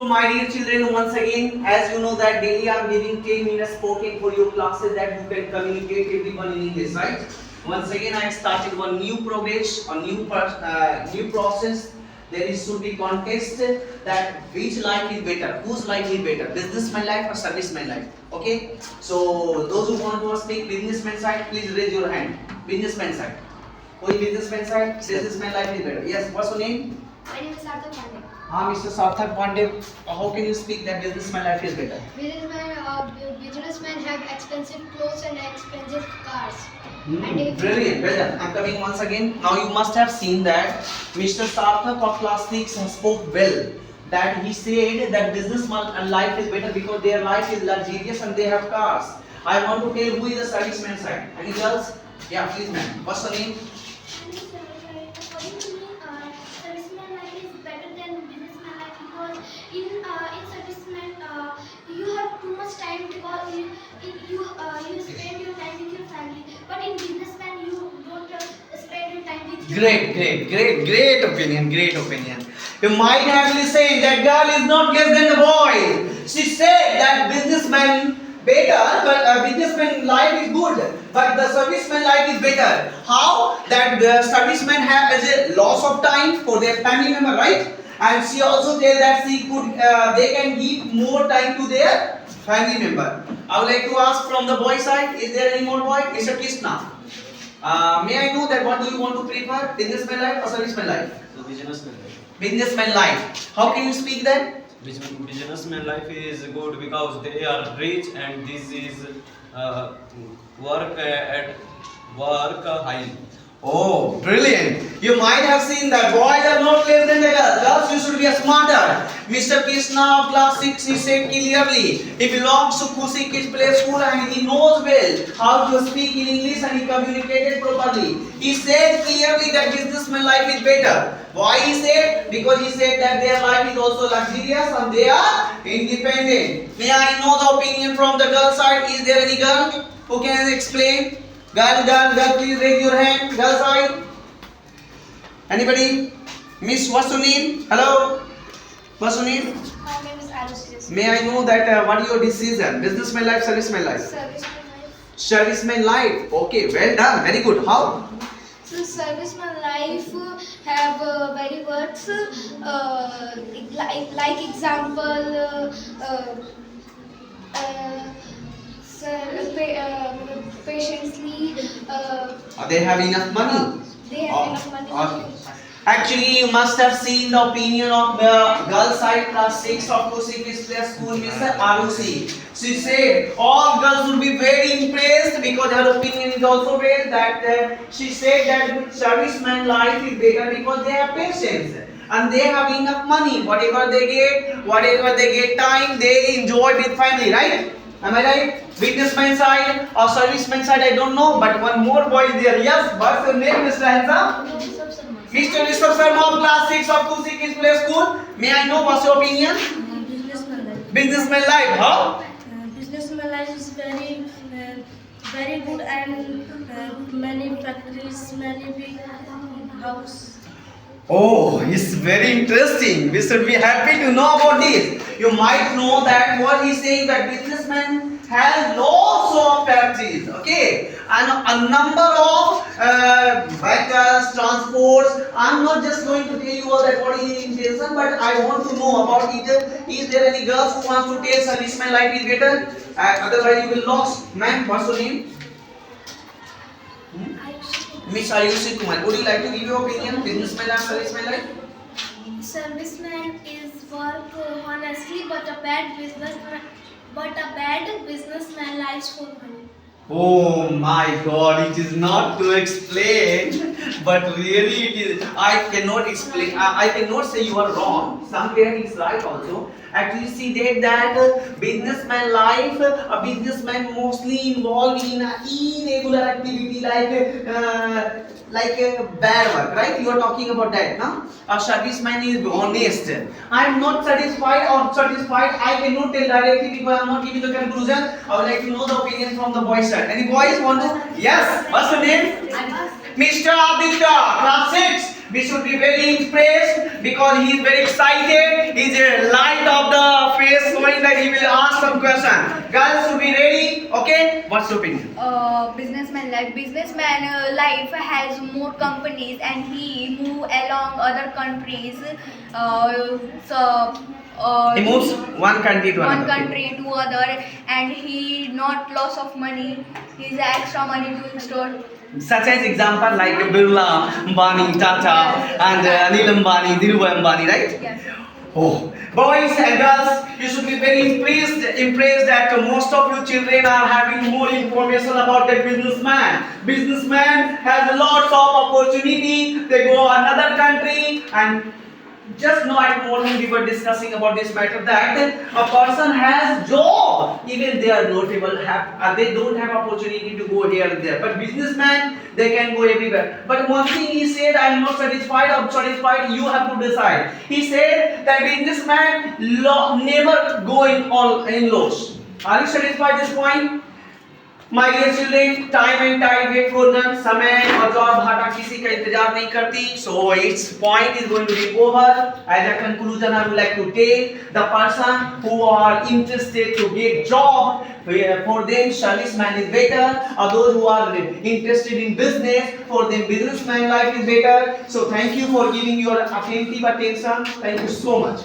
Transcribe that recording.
My dear children, once again, as you know that daily I am giving 10 minutes spoken for your classes that you can communicate everyone in English, right? Once again, I started one new progress, a new process. There is should be contest that which life is better, whose life is better, businessman life or serviceman life. Okay? So those who want to speak businessman side, please raise your hand. Businessman side. Who is businessman side? Businessman life is better. Yes. What's your name? My name is Sarthak Pandey. Mr. Sarthak Pandey, how can you speak that businessman life is better? Businessmen have expensive clothes and expensive cars. Brilliant, well done. I'm coming once again. Now you must have seen that Mr. Sarthak of class 6 spoke well. That he said that businessman life is better because their life is luxurious and they have cars. I want to tell who is the serviceman side. Any girls? Yeah, please ma'am. What's your name? According to me, serviceman life is better than businessman life because in serviceman you have too much time because you spend your time with your family, but in businessman you don't spend your time with your Great opinion, great opinion. You might have listened that girl is not less than the boy. She said that businessman better, but businessman life is good, but the serviceman life is better. How? That the serviceman has a loss of time for their family member, right? And she also tell that they can give more time to their family member. I would like to ask from the boy side, is there any more boy? Mr. Krishna. May I know that what do you want to prefer, businessman life or serviceman life? So businessman life. Businessman life. How can you speak that? Businessman life is good because they are rich and this is work at work high. Oh, brilliant. You might have seen that boys are not less than the girls. Girls, you should be smarter. Mr. Krishna of class 6, he said clearly, he belongs to Kusi Kids Play School and he knows well how to speak in English and he communicated properly. He said clearly that businessman life is better. Why he said? Because he said that their life is also luxurious and they are independent. May I know the opinion from the girl side? Is there any girl who can explain? Girl, please raise your hand. Girl side. Anybody? Miss, what's your name? Hello? What's your name? My name is Arush. May I know that what is your decision? Businessman life, serviceman life? Serviceman life. Serviceman life. Okay, well done. Very good. How? So serviceman life have very words like example patiently They have enough money. they have enough money. Okay. Actually, you must have seen the opinion of the girl side class 6 of Kusi Kids Play School, Mr. Arusi. She said all girls would be very impressed because her opinion is also well that she said that serviceman life is better because they have patience and they have enough money. Whatever they get time, they enjoy with family, right? Am I right? Businessman side or serviceman side, I don't know, but one more boy is there. Yes, what's your name, Mr. Hansa? Mr. Rishabh Sharma of class 6 of Kusi Kids Play School. May I know what's your opinion? Businessman life. Businessman life, how? Businessman life is very good and many factories, many big house. Oh, it's very interesting. We should be happy to know about this. You might know that what he's saying that businessman has lots of factories, okay, and a number of vehicles, transports. I'm not just going to tell you all that what is his intention, but I want to know about it. Is there any girls who wants to tell serviceman life is better? Otherwise you will lost. Ma'am, what's your name? Miss Ayushi Kumar, would you like to give your opinion? Businessman life, serviceman life? Serviceman is work honestly, but a bad businessman lives for money. Oh my God, it is not to explain, but really it is. I cannot explain. I cannot say you are wrong. Somewhere it's right also. Actually, see that businessman life, a businessman mostly involved in irregular activity like bad work, right? You are talking about that, no? A serviceman is honest. I am not satisfied or satisfied. I cannot tell directly because I am not giving the conclusion. I would like to know the opinion from the boys side. Any boys want to? Yes. What's the name? Mr. Aditya, class 6. We should be very impressed because he is very excited. He is a light of the he will ask some question. Girls, should be ready? Okay. What's your opinion? Businessman life. Businessman life has more companies and he move along other countries. He moves one country to one another. country to other, and he not loss of money. He's extra money to store. Such as example like Birla, Ambani, Tata, and Anil Ambani, Dhirubhai Ambani, right? Yes. Oh, boys and girls, you should be very impressed that most of you children are having more information about that businessman. Businessman has lots of opportunity. They go another country, and just now at morning we were discussing about this matter that a person has job, even they are not able they don't have opportunity to go here and there. But businessman, they can go everywhere. But one thing he said, I am not satisfied or satisfied. You have to decide. He said that businessman never go in loss. Are you satisfied this point? My dear children, time and tide wait for none. समय और job भाटा किसी का इंतजार नहीं करती. So its point is going to be over. As a conclusion, I would like to tell the person who are interested to get job, for them serviceman is better. Or those who are interested in business, for them businessman life is better. So thank you for giving your attentive attention. Thank you so much.